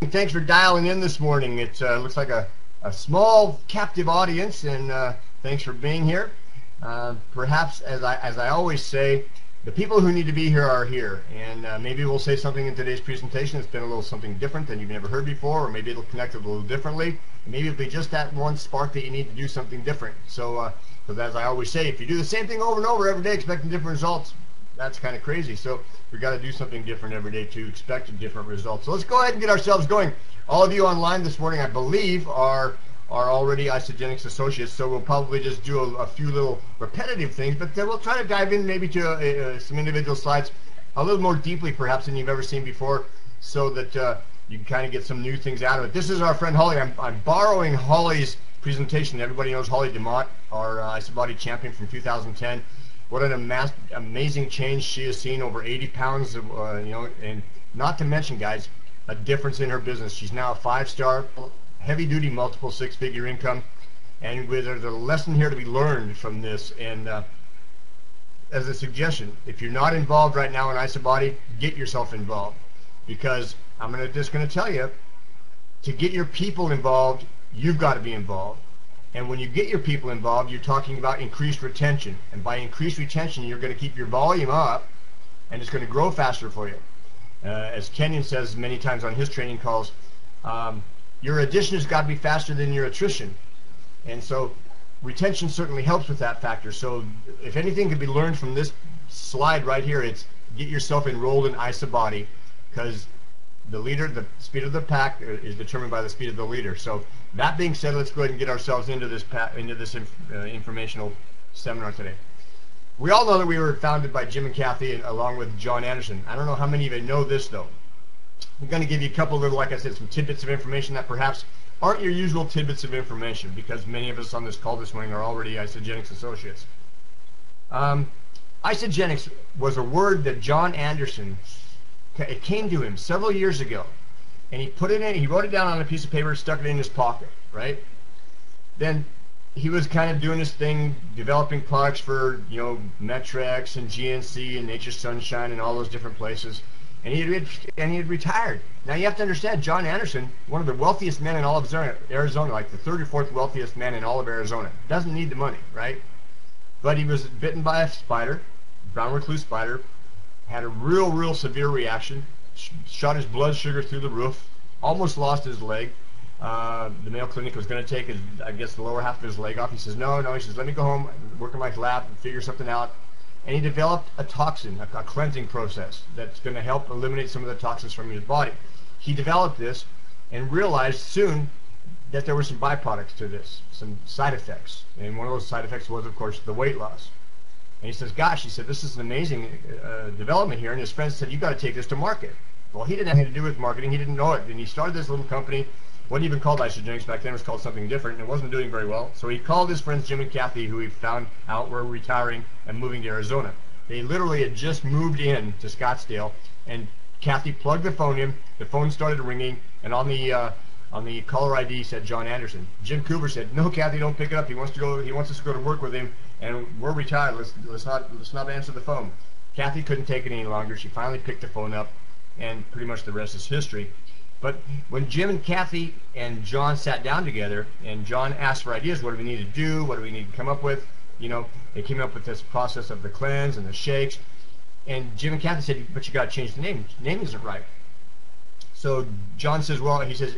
Thanks for dialing in this morning. It looks like a small captive audience, and thanks for being here. Perhaps, as I always say, the people who need to be here are here, and maybe we'll say something in today's presentation that's been a little something different than you've never heard before, or maybe it'll connect a little differently. Maybe it'll be just that one spark that you need to do something different. So, as I always say, if you do the same thing over and over every day expecting different results, that's kind of crazy. So we've got to do something different every day to expect different results. So let's go ahead and get ourselves going. All of you online this morning, I believe, are already Isagenix Associates, so we'll probably just do a few little repetitive things, but then we'll try to dive in maybe to some individual slides a little more deeply perhaps than you've ever seen before, so that you can kind of get some new things out of it. This is our friend Holly. I'm borrowing Holly's presentation. Everybody knows Holly DeMott, our IsaBody champion from 2010. What an amazing change she has seen, over 80 pounds, and not to mention, guys, a difference in her business. She's now a 5-star, heavy-duty, multiple six-figure income, and there's a lesson here to be learned from this. And as a suggestion, if you're not involved right now in IsaBody, get yourself involved, because I'm just going to tell you, to get your people involved, you've got to be involved. And when you get your people involved, you're talking about increased retention. And by increased retention, you're going to keep your volume up, and it's going to grow faster for you. As Kenyon says many times on his training calls, your addition has got to be faster than your attrition. And so retention certainly helps with that factor. So if anything can be learned from this slide right here, it's get yourself enrolled in IsaBody, because the leader, the speed of the pack is determined by the speed of the leader. So that being said, let's go ahead and get ourselves into this informational seminar today. We all know that we were founded by Jim and Kathy, along with John Anderson. I don't know how many of you know this, though. I'm going to give you a couple of, like I said, some tidbits of information that perhaps aren't your usual tidbits of information, because many of us on this call this morning are already Isagenix Associates. Isagenix was a word that John Anderson, it came to him several years ago, and he put it in, he wrote it down on a piece of paper, stuck it in his pocket, right? Then he was kind of doing his thing, developing products for, Metrex and GNC and Nature's Sunshine and all those different places, and he had retired. Now you have to understand, John Anderson, one of the wealthiest men in all of Arizona, like the 34th wealthiest man in all of Arizona, doesn't need the money, right? But he was bitten by a spider, brown recluse spider, had a real severe reaction, shot his blood sugar through the roof, almost lost his leg. The Mayo Clinic was going to take his, I guess, the lower half of his leg off. He says, no, he says, let me go home, work in my lab, and figure something out. And he developed a toxin, a cleansing process that's going to help eliminate some of the toxins from his body. He developed this and realized soon that there were some byproducts to this, some side effects. And one of those side effects was, of course, the weight loss. And he says, gosh, he said, this is an amazing development here. And his friends said, you've got to take this to market. Well, he didn't have anything to do with marketing. He didn't know it. And he started this little company. Wasn't even called Isagenix back then. It was called something different, and it wasn't doing very well. So he called his friends Jim and Kathy, who he found out were retiring and moving to Arizona. They literally had just moved in to Scottsdale, and Kathy plugged the phone in. The phone started ringing, and on the caller ID said John Anderson. Jim Cooper said, no, Kathy, don't pick it up. He wants us to go to work with him, and we're retired. Let's not answer the phone. Kathy couldn't take it any longer. She finally picked the phone up, and pretty much the rest is history. But when Jim and Kathy and John sat down together, and John asked for ideas, what do we need to do? What do we need to come up with? They came up with this process of the cleanse and the shakes. And Jim and Kathy said, but you got to change the name. The name isn't right. So John says, well, he says,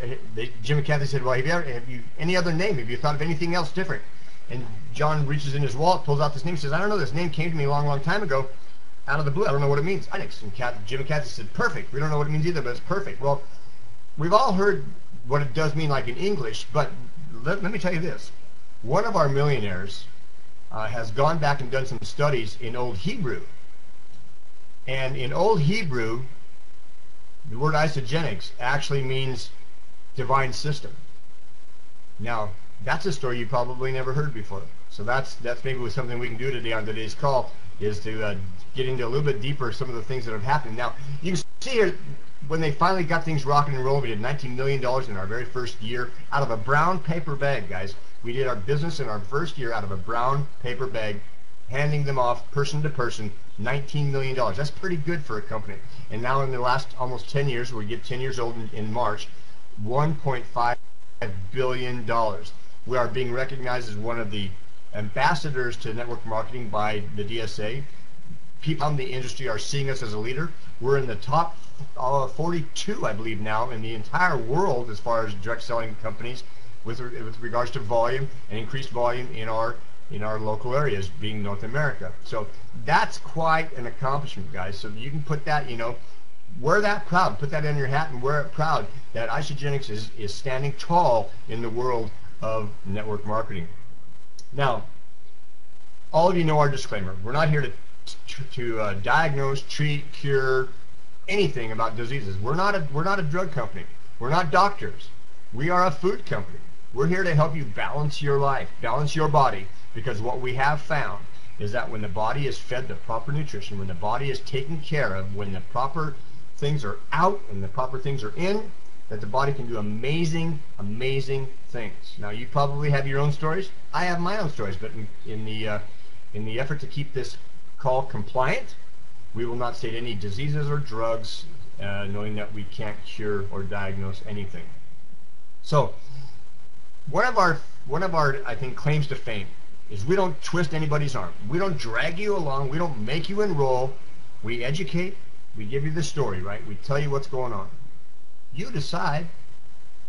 Jim and Kathy said, well, have you any other name? Have you thought of anything else different? And John reaches in his wallet, pulls out this name, says, I don't know, this name came to me a long time ago, out of the blue. I don't know what it means. And Jim and Kathy said, perfect. We don't know what it means either, but it's perfect. Well, we've all heard what it does mean, like in English, but let me tell you this. One of our millionaires has gone back and done some studies in Old Hebrew. And in Old Hebrew, the word Isagenix actually means divine system. Now, that's a story you probably never heard before. So that's maybe something we can do today on today's call, is to get into a little bit deeper some of the things that have happened. Now, you can see here, when they finally got things rocking and rolling, we did $19 million in our very first year out of a brown paper bag, guys. We did our business in our first year out of a brown paper bag, handing them off person to person, $19 million. That's pretty good for a company. And now in the last almost 10 years, we get 10 years old in March, $1.5 billion. We are being recognized as one of the ambassadors to network marketing by the DSA. People in the industry are seeing us as a leader. We're in the top 42, I believe, now in the entire world as far as direct selling companies with regards to volume and increased volume in our local areas, being North America. So that's quite an accomplishment, guys. So you can put that, wear that proud, put that in your hat and wear it proud that Isagenix is standing tall in the world of network marketing. Now, all of you know our disclaimer. We're not here to diagnose, treat, cure anything about diseases. We're not a drug company. We're not doctors. We are a food company. We're here to help you balance your life, balance your body, because what we have found is that when the body is fed the proper nutrition, when the body is taken care of, when the proper things are out and the proper things are in, that the body can do amazing, amazing things. Now, you probably have your own stories. I have my own stories, but in the effort to keep this call compliant, we will not state any diseases or drugs, knowing that we can't cure or diagnose anything. So, one of our I think claims to fame is we don't twist anybody's arm. We don't drag you along. We don't make you enroll. We educate. We give you the story, right? We tell you what's going on. You decide,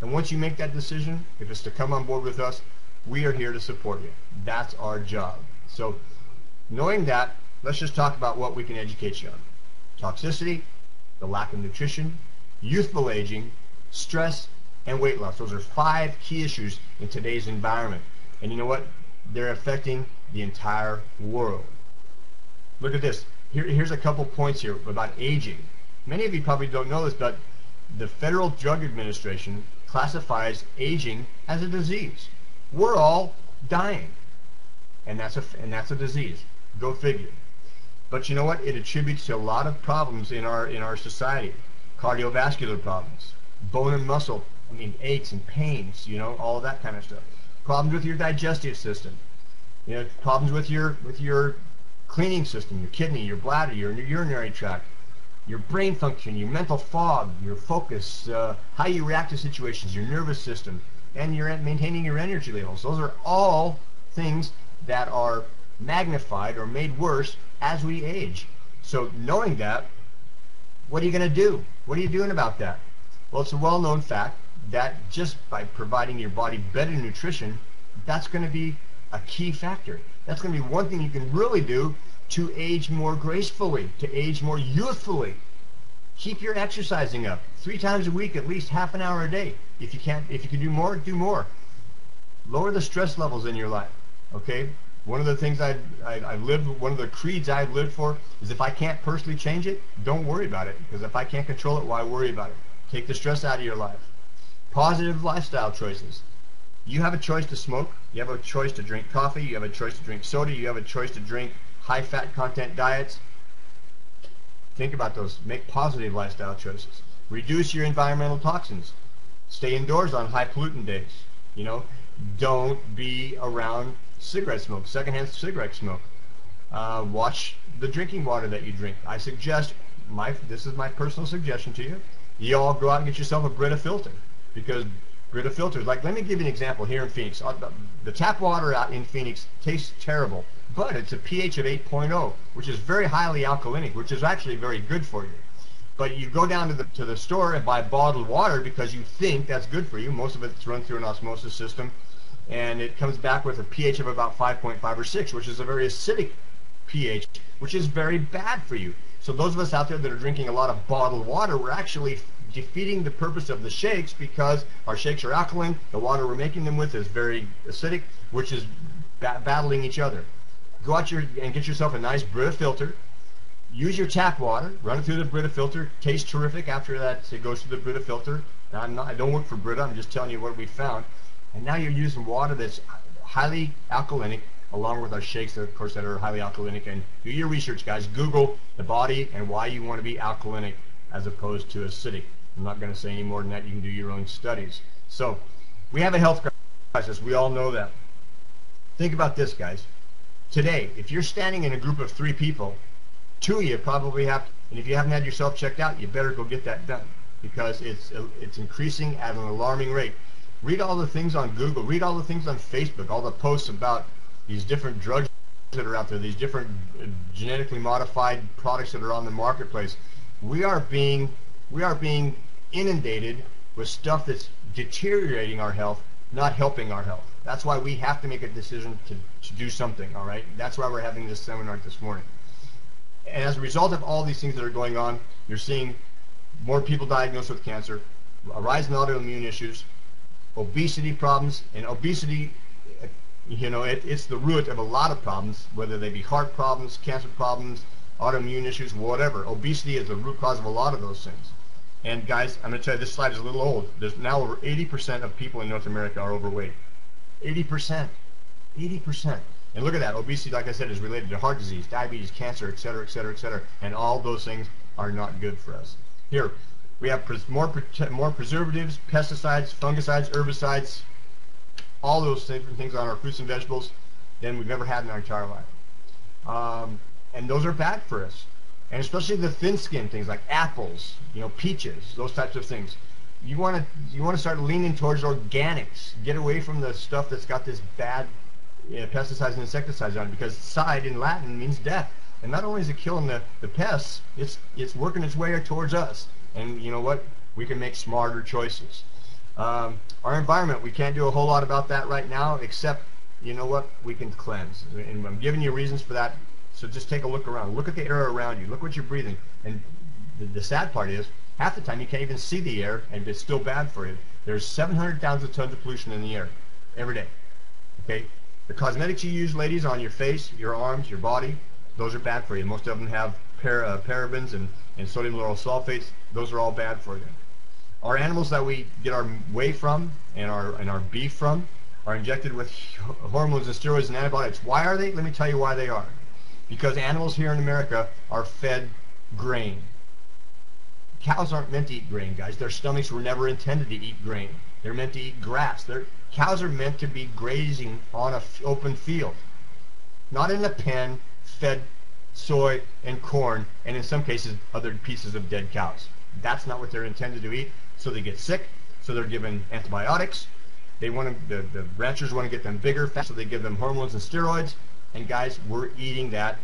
and once you make that decision, if it's to come on board with us, we are here to support you. That's our job. So, knowing that, let's just talk about what we can educate you on. Toxicity, the lack of nutrition, youthful aging, stress, and weight loss. Those are 5 key issues in today's environment. And you know what? They're affecting the entire world. Look at this. Here's a couple points here about aging. Many of you probably don't know this, but the Federal Drug Administration classifies aging as a disease. We're all dying, and that's a disease. Go figure. But you know what? It attributes to a lot of problems in our society. Cardiovascular problems, bone and muscle, aches and pains, all of that kind of stuff. Problems with your digestive system, problems with your cleaning system, your kidney, your bladder, your urinary tract, your brain function, your mental fog, your focus, how you react to situations, your nervous system, and you're maintaining your energy levels. Those are all things that are magnified or made worse as we age. So knowing that, what are you going to do? What are you doing about that? Well, it's a well-known fact that just by providing your body better nutrition, that's going to be a key factor. That's going to be one thing you can really do to age more gracefully, to age more youthfully. Keep your exercising up 3 times a week, at least half an hour a day. If you can do more, do more. Lower the stress levels in your life. Okay. One of the things I've lived, one of the creeds I've lived for is if I can't personally change it, don't worry about it. Because if I can't control it, why worry about it? Take the stress out of your life. Positive lifestyle choices. You have a choice to smoke. You have a choice to drink coffee. You have a choice to drink soda. You have a choice to drink high-fat content diets. Think about those. Make positive lifestyle choices. Reduce your environmental toxins. Stay indoors on high pollutant days. Don't be around cigarette smoke, secondhand cigarette smoke. Watch the drinking water that you drink. I suggest, this is my personal suggestion to you, you all go out and get yourself a Brita filter, because Brita filters, let me give you an example here in Phoenix. The tap water out in Phoenix tastes terrible, but it's a pH of 8.0, which is very highly alkalinic, which is actually very good for you. But you go down to the store and buy bottled water because you think that's good for you. Most of it's run through an osmosis system, and it comes back with a pH of about 5.5 or 6, which is a very acidic pH, which is very bad for you. So those of us out there that are drinking a lot of bottled water, we're actually defeating the purpose of the shakes, because our shakes are alkaline, the water we're making them with is very acidic, which is battling each other. Go out and get yourself a nice Brita filter. Use your tap water, run it through the Brita filter. Tastes terrific after that. It goes through the Brita filter. Now, I don't work for Brita, I'm just telling you what we found. And now you're using water that's highly alkalinic, along with our shakes, of course, that are highly alkalinic. And do your research, guys. Google the body and why you want to be alkalinic as opposed to acidic. I'm not going to say any more than that. You can do your own studies. So we have a health crisis. We all know that. Think about this, guys. Today, if you're standing in a group of 3 people, 2 of you probably have, and if you haven't had yourself checked out, you better go get that done. because it's increasing at an alarming rate. Read all the things on Google, read all the things on Facebook, all the posts about these different drugs that are out there, these different genetically modified products that are on the marketplace. We are being inundated with stuff that's deteriorating our health, not helping our health. That's why we have to make a decision to do something, all right? That's why we're having this seminar this morning. And as a result of all these things that are going on, you're seeing more people diagnosed with cancer, a rise in autoimmune issues, obesity problems, and obesity, you know, it's the root of a lot of problems, whether they be heart problems, cancer problems, autoimmune issues, whatever. Obesity is the root cause of a lot of those things. And guys, I'm going to tell you, this slide is a little old. There's now over 80% of people in North America are overweight. 80%. 80%. And look at that. Obesity, like I said, is related to heart disease, diabetes, cancer, et cetera, et cetera, et cetera. And all those things are not good for us. Here, we have more preservatives, pesticides, fungicides, herbicides, all those different things on our fruits and vegetables than we've ever had in our entire life. And those are bad for us. And especially the thin-skin things like apples, you know, peaches, those types of things. You want to start leaning towards organics. Get away from the stuff that's got this bad pesticides and insecticides on it, because side in Latin means death. And not only is it killing the pests, it's working its way towards us. And you know what? We can make smarter choices. Our environment, we can't do a whole lot about that right now, except, you know what? We can cleanse. And I'm giving you reasons for that. So just take a look around. Look at the air around you. Look what you're breathing. And the sad part is, half the time you can't even see the air, and it's still bad for you. There's 700,000 tons of pollution in the air every day. Okay? The cosmetics you use, ladies, on your face, your arms, your body, those are bad for you. Most of them have parabens and sodium lauryl sulfates. Those are all bad for you. Our animals that we get our whey from and our beef from are injected with hormones and steroids and antibiotics. Why are they? Let me tell you why they are. Because animals here in America are fed grain. Cows aren't meant to eat grain, guys. Their stomachs were never intended to eat grain. They're meant to eat grass. Cows are meant to be grazing on an open field, not in a pen fed soy and corn, and in some cases other pieces of dead cows. That's not what they're intended to eat. So they get sick, so they're given antibiotics. The ranchers want to get them bigger, fast, so they give them hormones and steroids. And guys, we're eating that.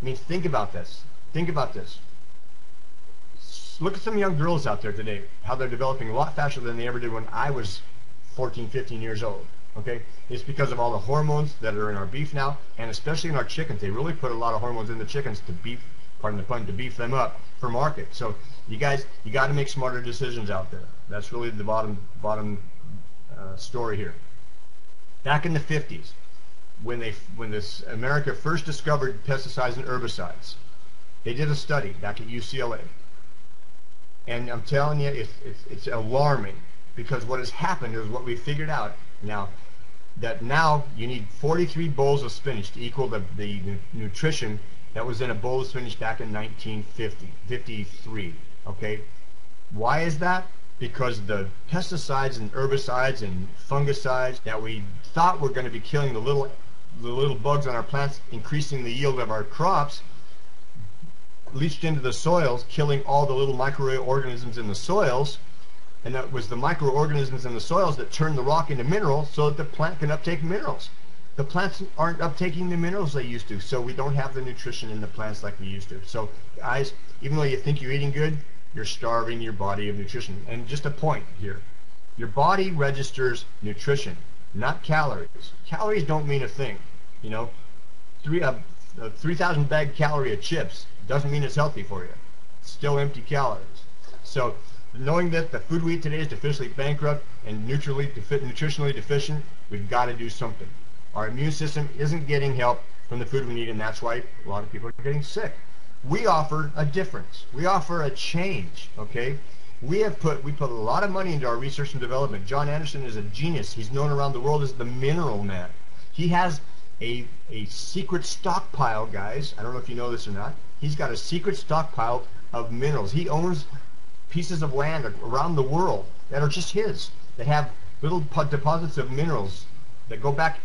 I mean, think about this. Think about this. Look at some young girls out there today, how they're developing a lot faster than they ever did when I was 14, 15 years old. Okay? It's because of all the hormones that are in our beef now, and especially in our chickens. They really put a lot of hormones in the chickens to beef, pardon the pun, to beef them up for market. So you guys, you got to make smarter decisions out there. That's really the bottom story here. Back in the 50s, when America first discovered pesticides and herbicides, they did a study back at UCLA, and I'm telling you, it's alarming, because what has happened is what we figured out now, that now you need 43 bowls of spinach to equal the nutrition that was in a bowl of spinach back in 1953. Okay, why is that? Because the pesticides and herbicides and fungicides that we thought were going to be killing the little bugs on our plants, increasing the yield of our crops, leached into the soils, killing all the little microorganisms in the soils. And that was the microorganisms in the soils that turn the rock into minerals so that the plant can uptake minerals. The plants aren't uptaking the minerals they used to, so we don't have the nutrition in the plants like we used to. So guys, even though you think you're eating good, you're starving your body of nutrition. And just a point here, your body registers nutrition, not calories. Calories don't mean a thing. You know, 3,000 bag calorie of chips doesn't mean it's healthy for you. It's still empty calories. So knowing that the food we eat today is deficiently bankrupt and nutritionally deficient, we've got to do something. Our immune system isn't getting help from the food we need, and that's why a lot of people are getting sick. We offer a difference. We offer a change, okay? We put a lot of money into our research and development. John Anderson is a genius. He's known around the world as the mineral man. He has a secret stockpile, guys. I don't know if you know this or not. He's got a secret stockpile of minerals. He owns pieces of land around the world that are just his, that have little deposits of minerals that go back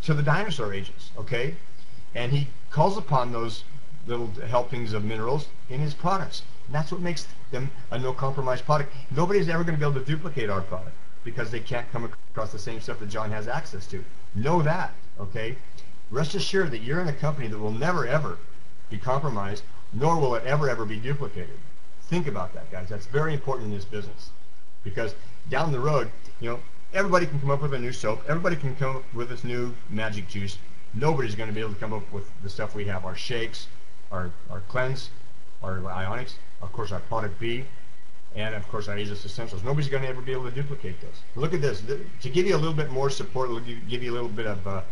to the dinosaur ages, okay? And he calls upon those little helpings of minerals in his products. And that's what makes them a no-compromise product. Nobody's ever going to be able to duplicate our product because they can't come across the same stuff that John has access to. Know that, okay? Rest assured that you're in a company that will never, ever be compromised, nor will it ever, ever be duplicated. Think about that, guys. That's very important in this business, because down the road, you know, everybody can come up with a new soap. Everybody can come up with this new magic juice. Nobody's going to be able to come up with the stuff we have, our shakes, our cleanse, our ionics, of course our product B, and of course our Isagenix Essentials. Nobody's going to ever be able to duplicate those. Look at this. To give you a little bit more support, give you a little bit of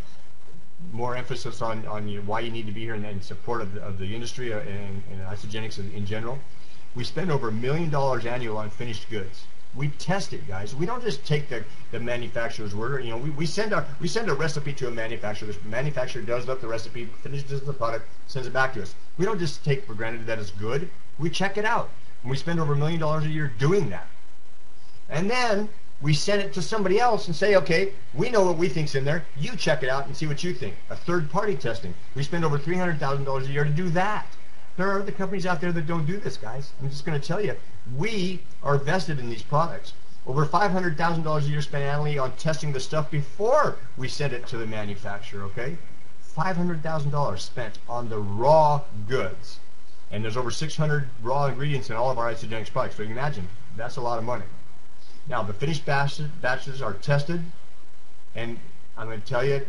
more emphasis on why you need to be here and support of the industry and Isagenix in general. We spend over $1 million annual on finished goods. We test it, guys. We don't just take the manufacturer's word. You know, we send a recipe to a manufacturer. The manufacturer does up the recipe, finishes the product, sends it back to us. We don't just take for granted that it's good. We check it out. And we spend over $1 million a year doing that. And then we send it to somebody else and say, okay, we know what we think's in there. You check it out and see what you think. A third-party testing. We spend over $300,000 a year to do that. There are other companies out there that don't do this, guys. I'm just going to tell you, we are vested in these products. Over $500,000 a year spent annually on testing the stuff before we send it to the manufacturer, okay? $500,000 spent on the raw goods. And there's over 600 raw ingredients in all of our Isagenix products. So you can imagine, that's a lot of money. Now, the finished batches are tested, and I'm going to tell you,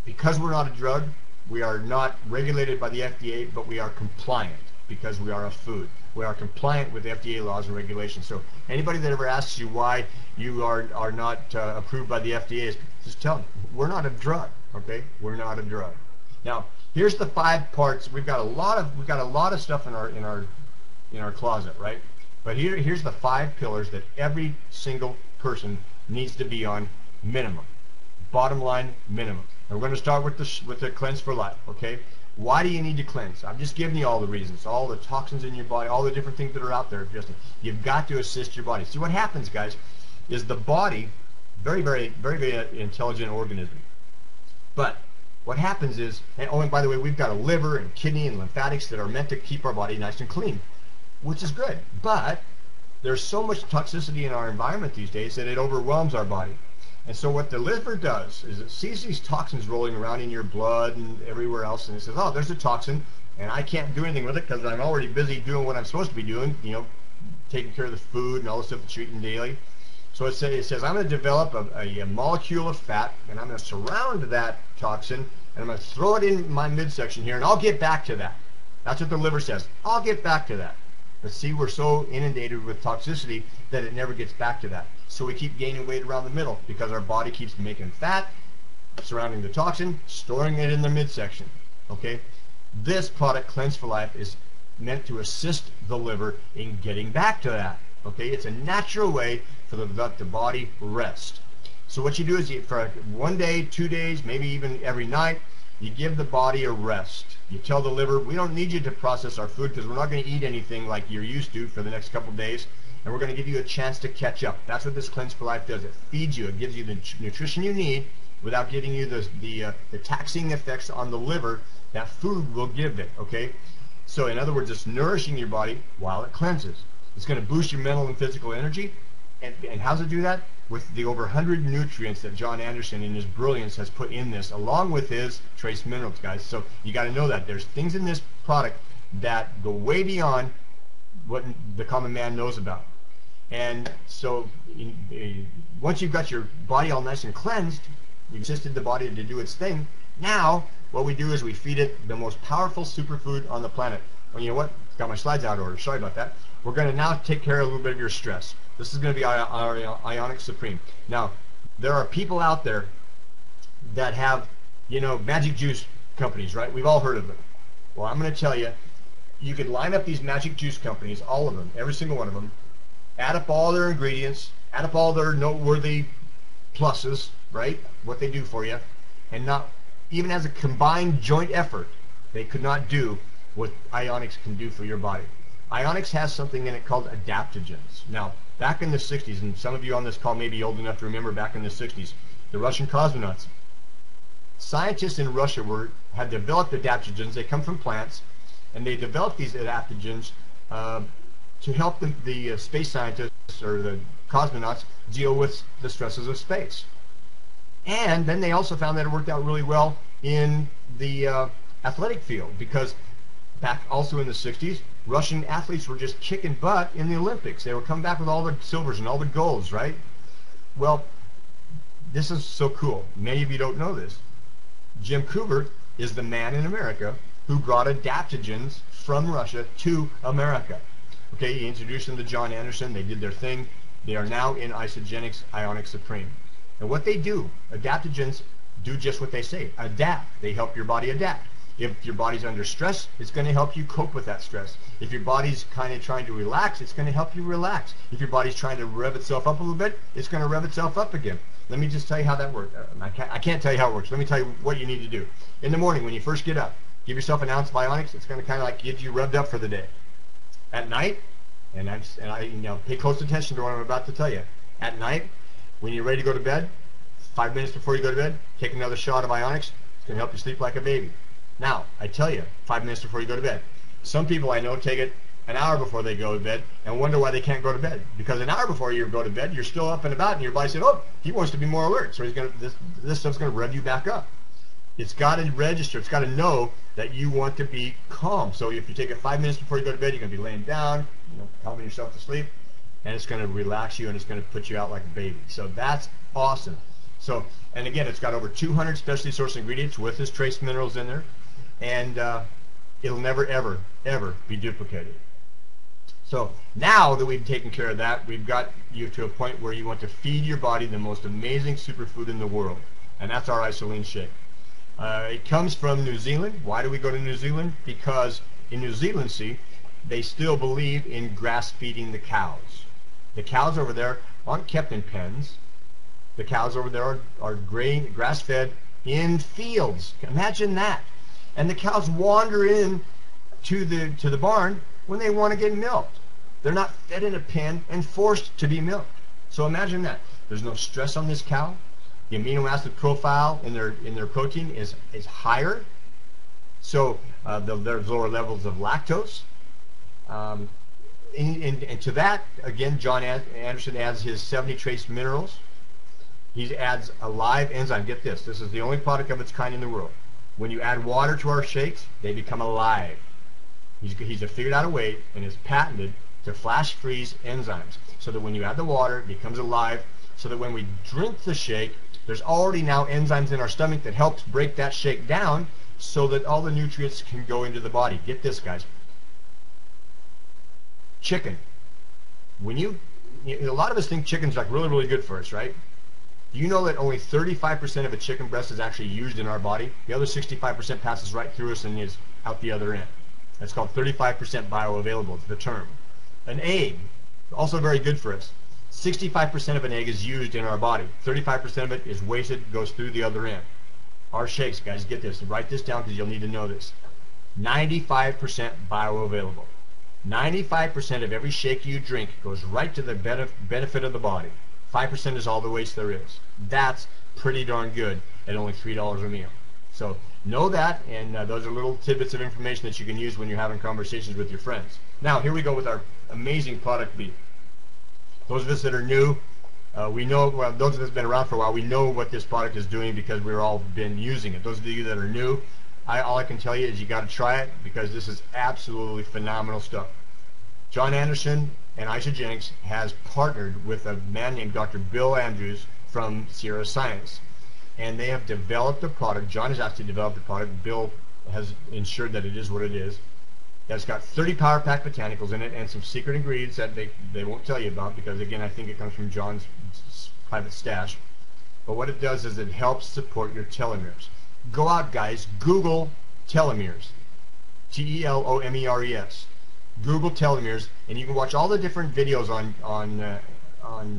because we're not a drug, we are not regulated by the FDA, but we are compliant because we are a food. We are compliant with FDA laws and regulations. So anybody that ever asks you why you are not approved by the FDA, just tell them, we're not a drug, okay? We're not a drug. Now, here's the 5 parts. We've got a lot of stuff in our closet, right? But here's the 5 pillars that every single person needs to be on minimum. Bottom line, minimum. And we're going to start with the cleanse for life, okay? Why do you need to cleanse? I'm just giving you all the reasons, all the toxins in your body, all the different things that are out there. You've got to assist your body. See, what happens, guys, is the body, very, very, very, very intelligent organism. But what happens is, and by the way, we've got a liver and kidney and lymphatics that are meant to keep our body nice and clean, which is good. But there's so much toxicity in our environment these days that it overwhelms our body. And so what the liver does is it sees these toxins rolling around in your blood and everywhere else, and it says, oh, there's a toxin, and I can't do anything with it because I'm already busy doing what I'm supposed to be doing, you know, taking care of the food and all the stuff that you're eating daily. So it says I'm going to develop a molecule of fat, and I'm going to surround that toxin, and I'm going to throw it in my midsection here, and I'll get back to that. That's what the liver says. I'll get back to that. But see, we're so inundated with toxicity that it never gets back to that. So we keep gaining weight around the middle because our body keeps making fat surrounding the toxin, storing it in the midsection. Okay? This product, Cleanse for Life, is meant to assist the liver in getting back to that. Okay? It's a natural way for the body rest. So what you do is for 1 day, 2 days, maybe even every night, you give the body a rest. You tell the liver, we don't need you to process our food because we're not going to eat anything like you're used to for the next couple of days, and we're going to give you a chance to catch up. That's what this Cleanse for Life does. It feeds you. It gives you the nutrition you need without giving you the taxing effects on the liver that food will give it, okay? So in other words, it's nourishing your body while it cleanses. It's going to boost your mental and physical energy. And how does it do that? With the over 100 nutrients that John Anderson in his brilliance has put in this, along with his trace minerals, guys. So you got to know that there's things in this product that go way beyond what the common man knows about. And so once you've got your body all nice and cleansed, you've assisted the body to do its thing. Now what we do is we feed it the most powerful superfood on the planet. Well, you know what? Got my slides out of order. Sorry about that. We're going to now take care of a little bit of your stress. This is going to be our Ionic Supreme. Now, there are people out there that have, you know, magic juice companies, right? We've all heard of them. Well, I'm going to tell you, you could line up these magic juice companies, all of them, every single one of them, add up all their ingredients, add up all their noteworthy pluses, right? What they do for you, and not, even as a combined joint effort, they could not do what Ionics can do for your body. Ionics has something in it called adaptogens. Now, back in the 60s, and some of you on this call may be old enough to remember back in the 60s, the Russian cosmonauts, scientists in Russia had developed adaptogens. They come from plants, and they developed these adaptogens to help the space scientists or the cosmonauts deal with the stresses of space. And then they also found that it worked out really well in the athletic field, because back also in the 60s, Russian athletes were just kicking butt in the Olympics. They were coming back with all the silvers and all the golds, right? Well, this is so cool. Many of you don't know this. Jim Kubert is the man in America who brought adaptogens from Russia to America. Okay, he introduced them to John Anderson. They did their thing. They are now in Isagenix Ionic Supreme. And what they do, adaptogens do just what they say. Adapt. They help your body adapt. If your body's under stress, it's going to help you cope with that stress. If your body's kind of trying to relax, it's going to help you relax. If your body's trying to rev itself up a little bit, it's going to rev itself up again. Let me just tell you how that works. I can't tell you how it works. Let me tell you what you need to do. In the morning, when you first get up, give yourself an ounce of Ionics. It's going to kind of like get you revved up for the day. At night, and I pay close attention to what I'm about to tell you. At night, when you're ready to go to bed, 5 minutes before you go to bed, take another shot of Ionics. It's going to help you sleep like a baby. Now, I tell you, 5 minutes before you go to bed. Some people I know take it an hour before they go to bed and wonder why they can't go to bed. Because an hour before you go to bed, you're still up and about, and your body said, oh, he wants to be more alert. So this stuff's going to rev you back up. It's got to register. It's got to know that you want to be calm. So if you take it 5 minutes before you go to bed, you're going to be laying down, calming yourself to sleep, and it's going to relax you, and it's going to put you out like a baby. So that's awesome. So, and again, it's got over 200 specialty source ingredients with its trace minerals in there, and it'll never, ever, ever be duplicated. So now that we've taken care of that, we've got you to a point where you want to feed your body the most amazing superfood in the world, and that's our IsaLean Shake. It comes from New Zealand. Why do we go to New Zealand? Because in New Zealand, see, they still believe in grass feeding the cows. The cows over there aren't kept in pens. The cows over there are grass fed in fields. Imagine that. And the cows wander in to the barn when they want to get milked. They're not fed in a pen and forced to be milked. So imagine that. There's no stress on this cow. The amino acid profile in their protein is higher. So there's lower levels of lactose. And to that, again, John Anderson adds his 70 trace minerals. He adds a live enzyme. Get this. This is the only product of its kind in the world. When you add water to our shakes, they become alive. He's figured out a way, and is patented, to flash freeze enzymes, so that when you add the water, it becomes alive, so that when we drink the shake, there's already now enzymes in our stomach that helps break that shake down, so that all the nutrients can go into the body. Get this, guys. Chicken. A lot of us think chicken's like really, really good for us, right? Do you know that only 35% of a chicken breast is actually used in our body? The other 65% passes right through us and is out the other end. That's called 35% bioavailable. It's the term. An egg, also very good for us. 65% of an egg is used in our body. 35% of it is wasted, goes through the other end. Our shakes, guys, get this. Write this down because you'll need to know this. 95% bioavailable. 95% of every shake you drink goes right to the benefit of the body. 5% is all the waste there is. That's pretty darn good at only $3 a meal. So know that, and those are little tidbits of information that you can use when you're having conversations with your friends. Now, here we go with our amazing product beef. Those of us that are new, we know, well, those of us that have been around for a while, we know what this product is doing because we've all been using it. Those of you that are new, all I can tell you is you got to try it, because this is absolutely phenomenal stuff. John Anderson and Isagenix has partnered with a man named Dr. Bill Andrews from Sierra Science, and they have developed a product. John has actually developed a product. Bill has ensured that it is what it is. It's got 30 power pack botanicals in it and some secret ingredients that they won't tell you about, because again, I think it comes from John's private stash. But what it does is it helps support your telomeres. Go out, guys, Google telomeres, T-E-L-O-M-E-R-E-S. Google telomeres, and you can watch all the different videos on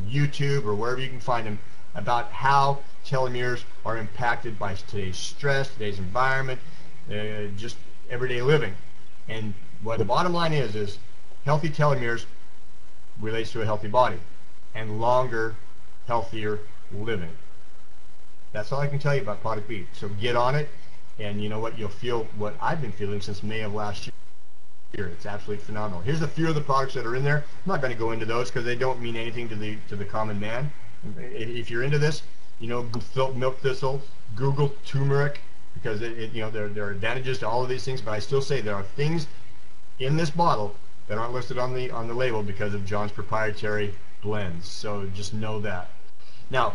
YouTube or wherever you can find them about how telomeres are impacted by today's stress, today's environment, just everyday living. And what the bottom line is healthy telomeres relates to a healthy body and longer, healthier living. That's all I can tell you about Product B. So get on it, and you know what? You'll feel what I've been feeling since May of last year. It's absolutely phenomenal. Here's a few of the products that are in there. I'm not going to go into those because they don't mean anything to the common man. If you're into this, you know, milk thistle, Google turmeric, because you know, there are advantages to all of these things. But I still say there are things in this bottle that aren't listed on the label because of John's proprietary blends. So just know that. Now,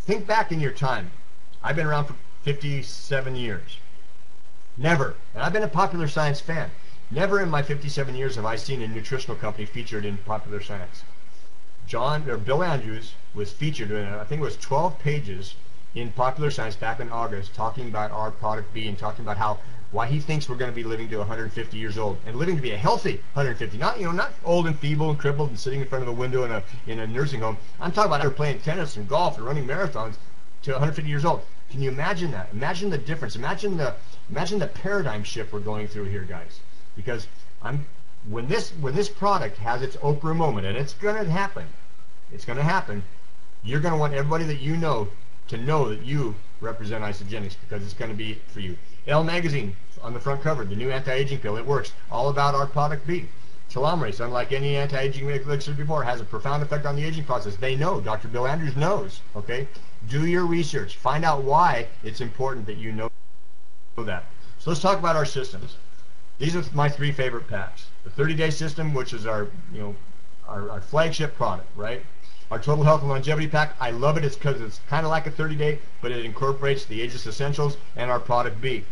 think back in your time. I've been around for 57 years. Never, and I've been a Popular Science fan, never in my 57 years have I seen a nutritional company featured in Popular Science. Bill Andrews was featured in, I think it was 12 pages in Popular Science back in August, talking about our product B and talking about why he thinks we're going to be living to 150 years old, and living to be a healthy 150, not old and feeble and crippled and sitting in front of a window in a nursing home. I'm talking about playing tennis and golf and running marathons to 150 years old. Can you imagine that? Imagine the difference. Imagine the paradigm shift we're going through here, guys. Because when this product has its Oprah moment, and it's going to happen, you're going to want everybody that you know to know that you represent Isagenix, because it's going to be for you. Elle magazine on the front cover, the new anti-aging pill. It works. All about our product B. Telomerase, unlike any anti-aging elixir before, has a profound effect on the aging process. They know. Dr. Bill Andrews knows. Okay? Do your research. Find out why it's important that you know that. So let's talk about our systems. These are my 3 favorite packs. The 30-day system, which is our flagship product, right? Our Total Health and Longevity pack, I love it. It's because it's kind of like a 30-day, but it incorporates the Ageless Essentials and our product B.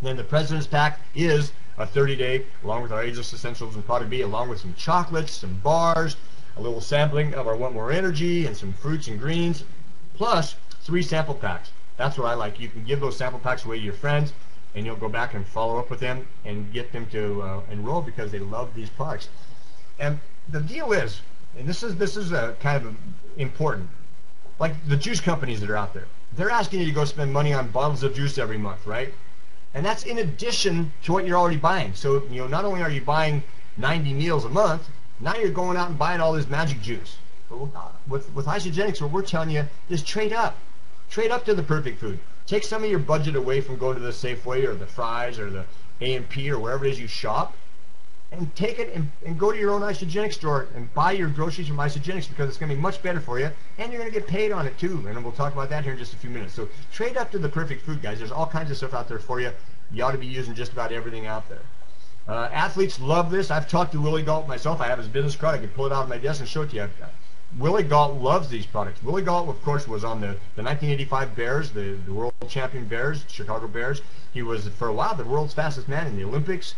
Then the President's pack is a 30-day, along with our Ageless Essentials and product B, along with some chocolates, some bars, a little sampling of our Want More Energy, and some fruits and greens, plus 3 sample packs. That's what I like. You can give those sample packs away to your friends, and you'll go back and follow up with them and get them to enroll because they love these products. And the deal is, and this is kind of important, like the juice companies that are out there, they're asking you to go spend money on bottles of juice every month, right? And that's in addition to what you're already buying. So, you know, not only are you buying 90 meals a month, now you're going out and buying all this magic juice. With Isagenix, what we're telling you is trade up. Trade up to the perfect food. Take some of your budget away from going to the Safeway or the Fry's or the A&P or wherever it is you shop, and take it and go to your own Isagenix store and buy your groceries from Isagenix, because it's going to be much better for you, and you're going to get paid on it too. And we'll talk about that here in just a few minutes. So trade up to the perfect food, guys. There's all kinds of stuff out there for you. You ought to be using just about everything out there. Athletes love this. I've talked to Willie Galt myself. I have his business card. I can pull it out of my desk and show it to you. Willie Galt loves these products. Willie Galt, of course, was on the 1985 Bears, the world champion Bears, Chicago Bears. He was, for a while, the world's fastest man in the Olympics.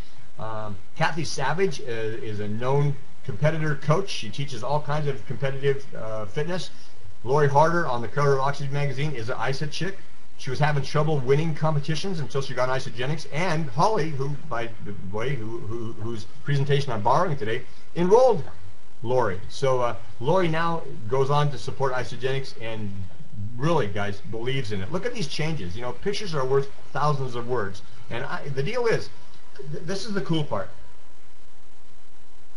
Kathy Savage is a known competitor coach. She teaches all kinds of competitive fitness. Lori Harder, on the cover of Oxygen magazine, is an ISA chick. She was having trouble winning competitions until she got Isagenix. And Holly, who, by the way, whose presentation I'm borrowing today, enrolled Lori. So Lori now goes on to support Isagenix and really, guys, believes in it. Look at these changes. You know, pictures are worth thousands of words. And the deal is, this is the cool part.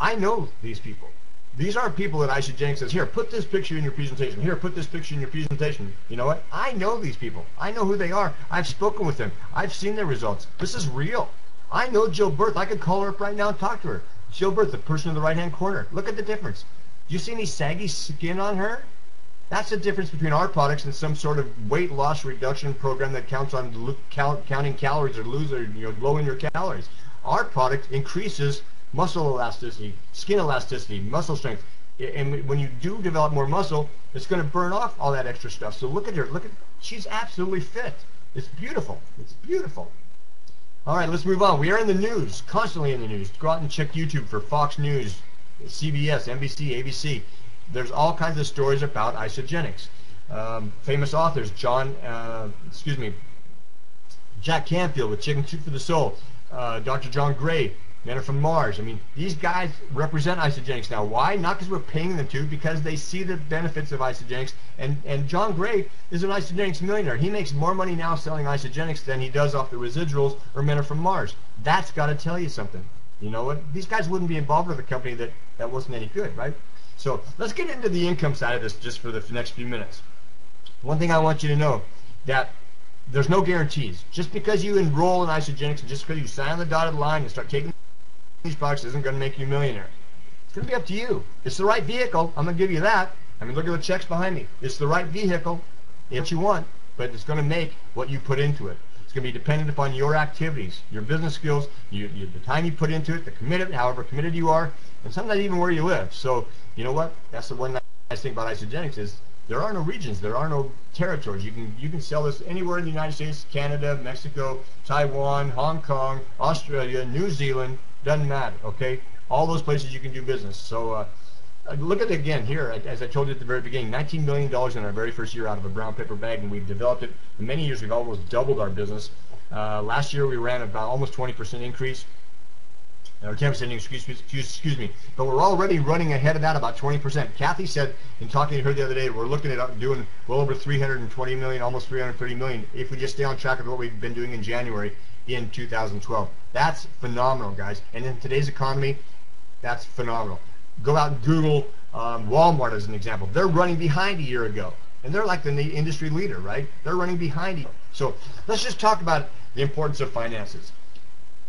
I know these people. These aren't people that Isagenix says, here, put this picture in your presentation. Here, put this picture in your presentation. You know what? I know these people. I know who they are. I've spoken with them. I've seen their results. This is real. I know Jill Berth. I could call her up right now and talk to her. Jill Berth, the person in the right-hand corner. Look at the difference. Do you see any saggy skin on her? That's the difference between our products and some sort of weight loss reduction program that counts on counting calories or lowering your calories. Our product increases muscle elasticity, skin elasticity, muscle strength. And when you do develop more muscle, it's going to burn off all that extra stuff. So look at her. She's absolutely fit. It's beautiful. It's beautiful. All right, let's move on. We are in the news, constantly in the news. Go out and check YouTube for Fox News, CBS, NBC, ABC. There's all kinds of stories about Isagenix. Famous authors, Jack Canfield with Chicken Soup for the Soul, Dr. John Gray, Men Are From Mars. I mean, these guys represent Isagenix now. Why? Not because we're paying them to, because they see the benefits of Isagenix. And John Gray is an Isagenix millionaire. He makes more money now selling Isagenix than he does off the residuals or Men Are From Mars. That's got to tell you something. You know what? These guys wouldn't be involved with a company that wasn't any good, right? So let's get into the income side of this just for the next few minutes. One thing I want you to know, that there's no guarantees. Just because you enroll in Isagenix and just because you sign on the dotted line and start taking these products isn't going to make you a millionaire. It's going to be up to you. It's the right vehicle. I'm going to give you that. I mean, look at the checks behind me. It's the right vehicle. It's what you want, but it's going to make what you put into it. It's going to be dependent upon your activities, your business skills, the time you put into it, the commitment, however committed you are, and sometimes even where you live. So, you know what? That's the one nice thing about Isagenix is there are no regions, there are no territories. You can sell this anywhere in the United States, Canada, Mexico, Taiwan, Hong Kong, Australia, New Zealand, doesn't matter, okay? All those places you can do business. So look at it again here, as I told you at the very beginning, $19 million in our very first year out of a brown paper bag, and we've developed it. In many years, we've almost doubled our business. Last year, we ran about almost 20% increase. Or 10% excuse me, but we're already running ahead of that about 20%. Kathy said, in talking to her the other day, we're looking at doing well over 320 million, almost 330 million, if we just stay on track with what we've been doing in January in 2012. That's phenomenal, guys. And in today's economy, that's phenomenal. Go out and Google Walmart as an example. They're running behind a year ago, and they're like the industry leader, right? They're running behind you. So let's just talk about the importance of finances.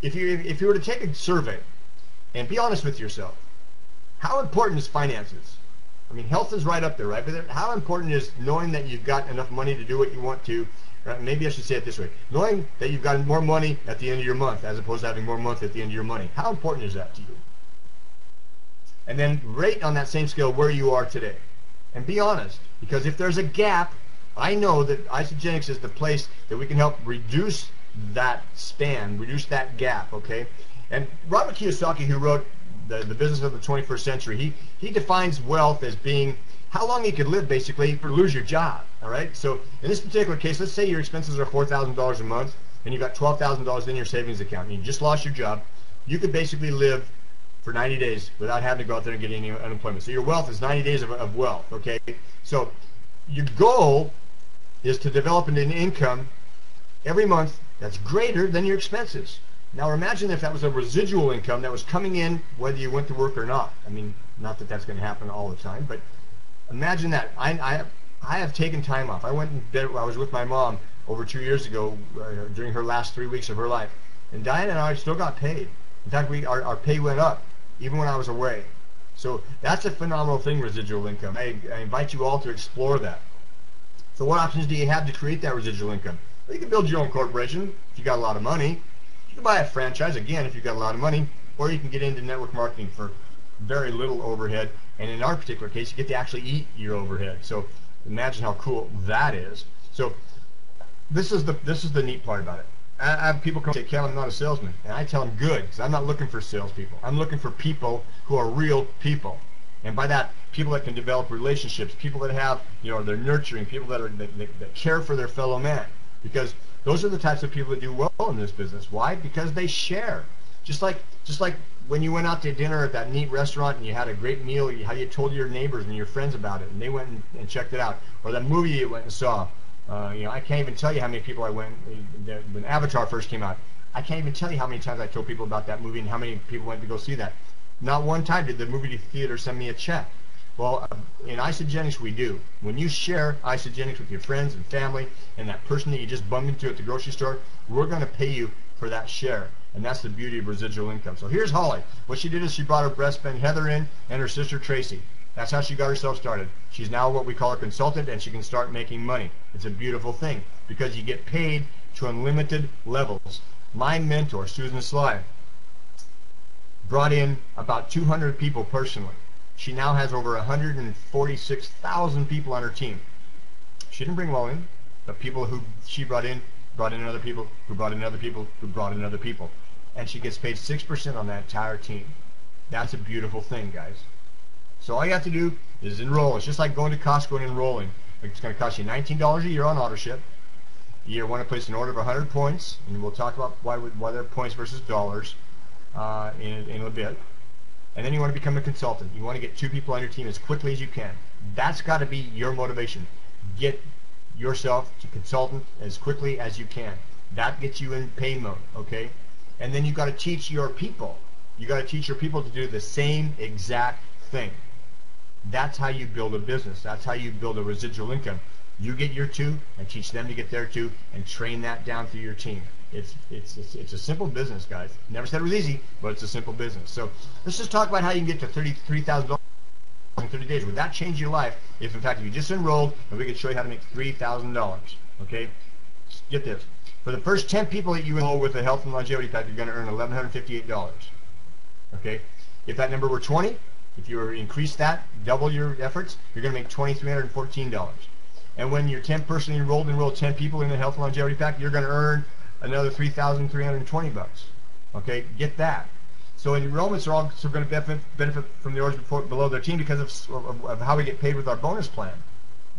If you were to take a survey and be honest with yourself, how important is finances? I mean, health is right up there, right? But how important is knowing that you've got enough money to do what you want to, right? Maybe I should say it this way. Knowing that you've got more money at the end of your month as opposed to having more month at the end of your money. How important is that to you? And then rate on that same scale where you are today. And be honest, because if there's a gap, I know that Isagenix is the place that we can help reduce that span, reduce that gap, okay? And Robert Kiyosaki, who wrote the Business of the 21st Century, he defines wealth as being how long you could live, basically, or lose your job, all right? So in this particular case, let's say your expenses are $4,000 a month, and you've got $12,000 in your savings account, and you just lost your job. You could basically live for 90 days without having to go out there and get any unemployment. So your wealth is 90 days of wealth, okay? So your goal is to develop an income every month that's greater than your expenses. Now imagine if that was a residual income that was coming in whether you went to work or not. I mean, not that that's going to happen all the time, but imagine that. I have taken time off. I went and I was with my mom over 2 years ago during her last 3 weeks of her life, and Diane and I still got paid. In fact, our pay went up even when I was away. So that's a phenomenal thing, residual income. I invite you all to explore that. So what options do you have to create that residual income? Well, you can build your own corporation if you got a lot of money. You can buy a franchise, again, if you've got a lot of money, or you can get into network marketing for very little overhead. And in our particular case, you get to actually eat your overhead. So imagine how cool that is. So this is the neat part about it. I have people come and say, Kel, I'm not a salesman. And I tell them, good, because I'm not looking for salespeople. I'm looking for people who are real people. And by that, people that can develop relationships, people that have, they're nurturing, people that care for their fellow man. Because those are the types of people that do well in this business. Why? Because they share. Just like when you went out to dinner at that neat restaurant and you had a great meal, how you told your neighbors and your friends about it, and they went and checked it out. Or that movie you went and saw. I can't even tell you how many people I went when Avatar first came out. I can't even tell you how many times I told people about that movie and how many people went to go see that. Not one time did the movie theater send me a check. Well, in Isagenix we do. When you share Isagenix with your friends and family and that person that you just bumped into at the grocery store, we're going to pay you for that share. And that's the beauty of residual income. So here's Holly. What she did is she brought her best friend Heather in and her sister Tracy. That's how she got herself started. She's now what we call a consultant, and she can start making money. It's a beautiful thing because you get paid to unlimited levels. My mentor, Susan Sly, brought in about 200 people personally. She now has over 146,000 people on her team. She didn't bring them all in, but people who she brought in other people, who brought in other people, who brought in other people. And she gets paid 6% on that entire team. That's a beautiful thing, guys. So all you have to do is enroll. It's just like going to Costco and enrolling. It's going to cost you $19 a year on AutoShip. You want to place an order of 100 points, and we'll talk about why they're points versus dollars in a bit. And then you want to become a consultant. You want to get 2 people on your team as quickly as you can. That's got to be your motivation. Get yourself to consultant as quickly as you can. That gets you in pay mode, okay? And then you've got to teach your people. You've got to teach your people to do the same exact thing. That's how you build a business. That's how you build a residual income. You get your 2 and teach them to get their 2 and train that down through your team. It's a simple business, guys. Never said it was easy, but it's a simple business. So let's just talk about how you can get to $33,000 in 30 days. Would that change your life if, in fact, if you just enrolled and we could show you how to make $3,000? Okay? Get this. For the first 10 people that you enroll with the health and longevity pack, you're going to earn $1,158. Okay? If that number were 20, if you were increase that, double your efforts, you're going to make $2,314. And when you're 10 personally enroll 10 people in the health and longevity pack, you're going to earn another $3,320. Okay? Get that. So enrollments are also going to benefit from the orders below their team because of how we get paid with our bonus plan.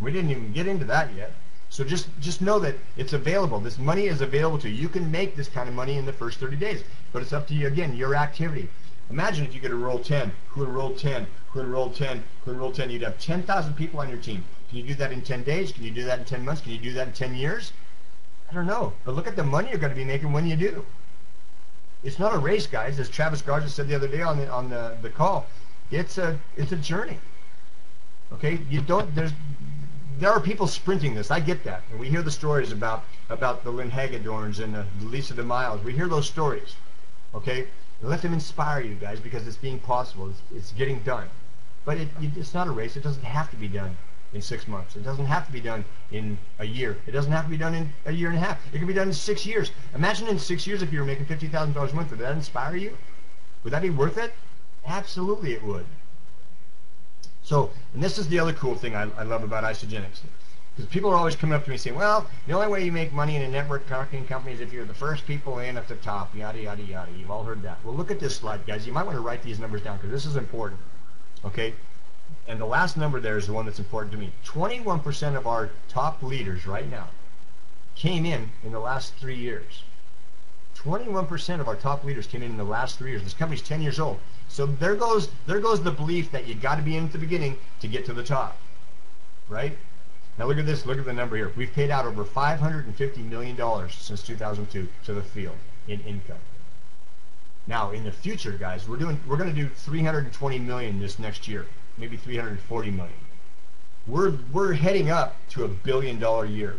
We didn't even get into that yet. So just know that it's available. This money is available to you. You can make this kind of money in the first 30 days. But it's up to you, again, your activity. Imagine if you could enroll 10, who enrolled 10, who enrolled 10, who enrolled 10. You'd have 10,000 people on your team. Can you do that in 10 days? Can you do that in 10 months? Can you do that in 10 years? I don't know. But look at the money you're going to be making when you do. It's not a race, guys. As Travis Garza said the other day on the call, it's a journey. Okay? There are people sprinting this. I get that. And we hear the stories about the Lynn Hagedorns and the Lisa DeMiles. We hear those stories. Okay? Let them inspire you, guys, because it's being possible. It's getting done. But it's not a race. It doesn't have to be done in 6 months. It doesn't have to be done in a year. It doesn't have to be done in a year and a half. It can be done in 6 years. Imagine in 6 years if you were making $50,000 a month. Would that inspire you? Would that be worth it? Absolutely it would. So, and this is the other cool thing I love about Isagenix. Because people are always coming up to me saying, well, the only way you make money in a network marketing company is if you're the first people in at the top, yada, yada, yada. You've all heard that. Well, look at this slide, guys. You might want to write these numbers down because this is important. Okay? And the last number there is the one that's important to me. 21% of our top leaders right now came in the last 3 years. 21% of our top leaders came in the last 3 years. This company's 10 years old. So there goes the belief that you got to be in at the beginning to get to the top. Right? Now look at this. Look at the number here. We've paid out over $550 million since 2002 to the field in income. Now in the future, guys, we're going to do $320 million this next year. Maybe $340 million. We're heading up to $1 billion year.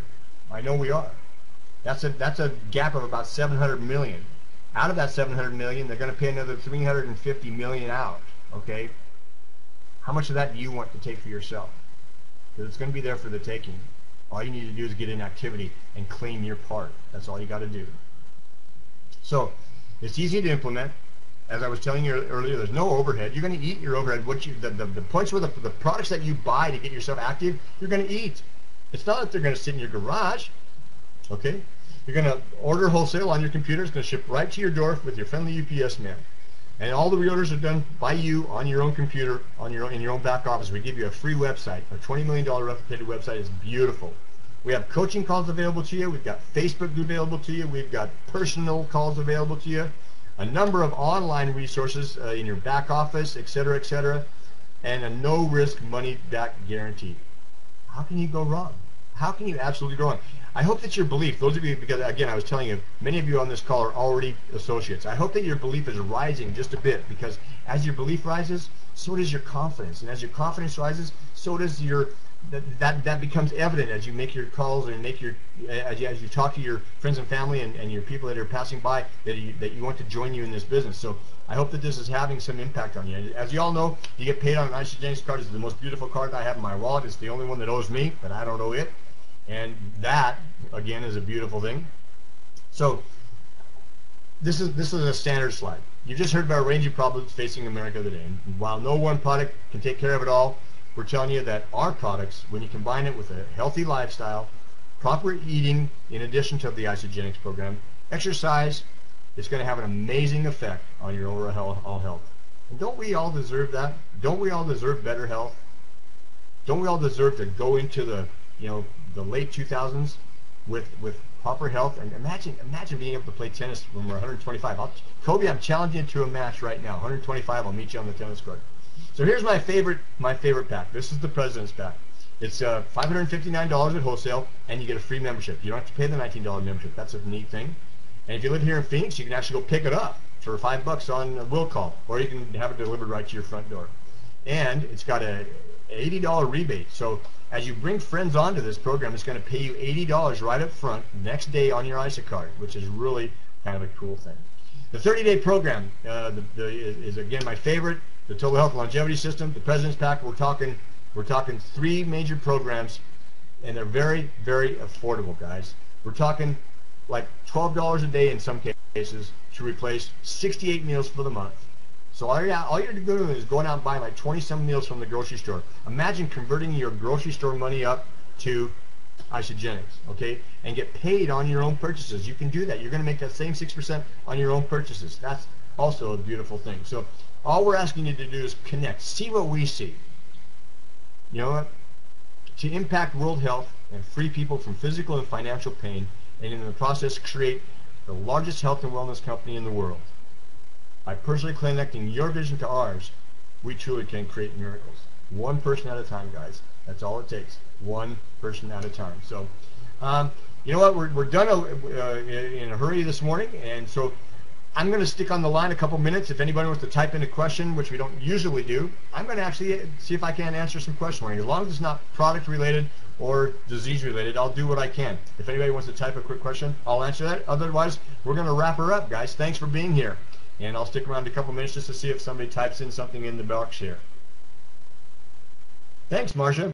I know we are. That's a gap of about $700 million. Out of that $700 million, they're going to pay another $350 million out. Okay. How much of that do you want to take for yourself? Because it's going to be there for the taking. All you need to do is get in activity and claim your part. That's all you got to do. So it's easy to implement. As I was telling you earlier, there's no overhead. You're going to eat your overhead. The points where the products that you buy to get yourself active, you're going to eat. It's not that they're going to sit in your garage. Okay? You're going to order wholesale on your computer. It's going to ship right to your door with your friendly UPS man. And all the reorders are done by you on your own computer, in your own back office. We give you a free website. Our $20 million replicated website is beautiful. We have coaching calls available to you. We've got Facebook group available to you. We've got personal calls available to you. A number of online resources in your back office, etc., and a no-risk money-back guarantee. How can you go wrong? How can you absolutely go wrong? I hope that your belief, those of you, because again, I was telling you, many of you on this call are already associates. I hope that your belief is rising just a bit, because as your belief rises, so does your confidence. And as your confidence rises, so does your, that becomes evident as you make your calls and make your, as you talk to your friends and family and your people that are passing by that you want to join you in this business. So I hope that this is having some impact on you. As you all know, you get paid on an Isagenix card. It's the most beautiful card I have in my wallet. It's the only one that owes me, but I don't owe it. And that, again, is a beautiful thing. So this is a standard slide. You just heard about a range of problems facing America today. And while no one product can take care of it all, we're telling you that our products, when you combine it with a healthy lifestyle, proper eating in addition to the Isagenix program, exercise, it's going to have an amazing effect on your overall health. And don't we all deserve that? Don't we all deserve better health? Don't we all deserve to go into the late 2000s with proper health? And imagine being able to play tennis when we're 125. Kobe, I'm challenging you to a match right now. 125, I'll meet you on the tennis court. So here's my favorite pack. This is the President's pack. It's $559 at wholesale, and you get a free membership. You don't have to pay the $19 membership. That's a neat thing. And if you live here in Phoenix, you can actually go pick it up for $5 on a will call, or you can have it delivered right to your front door. And it's got a $80 rebate. So as you bring friends onto this program, it's going to pay you $80 right up front next day on your ISA card, which is really kind of a cool thing. The 30-day program is again my favorite. The Total Health Longevity System, the President's Pack. We're talking 3 major programs, and they're very, very affordable, guys. We're talking like $12 a day in some cases to replace 68 meals for the month. So all you're doing is going out and buying like 20-some meals from the grocery store. Imagine converting your grocery store money up to Isagenix, okay, and get paid on your own purchases. You can do that. You're going to make that same 6% on your own purchases. That's also a beautiful thing. So all we're asking you to do is connect. See what we see. You know what? To impact world health and free people from physical and financial pain, and in the process create the largest health and wellness company in the world. By personally connecting your vision to ours, we truly can create miracles. One person at a time, guys. That's all it takes. One person at a time. So, you know what? We're done in a hurry this morning, and so I'm going to stick on the line a couple minutes. If anybody wants to type in a question, which we don't usually do, I'm going to actually see if I can answer some questions. As long as it's not product related or disease related, I'll do what I can. If anybody wants to type a quick question, I'll answer that. Otherwise, we're going to wrap her up, guys. Thanks for being here. And I'll stick around a couple minutes just to see if somebody types in something in the box here. Thanks, Marcia.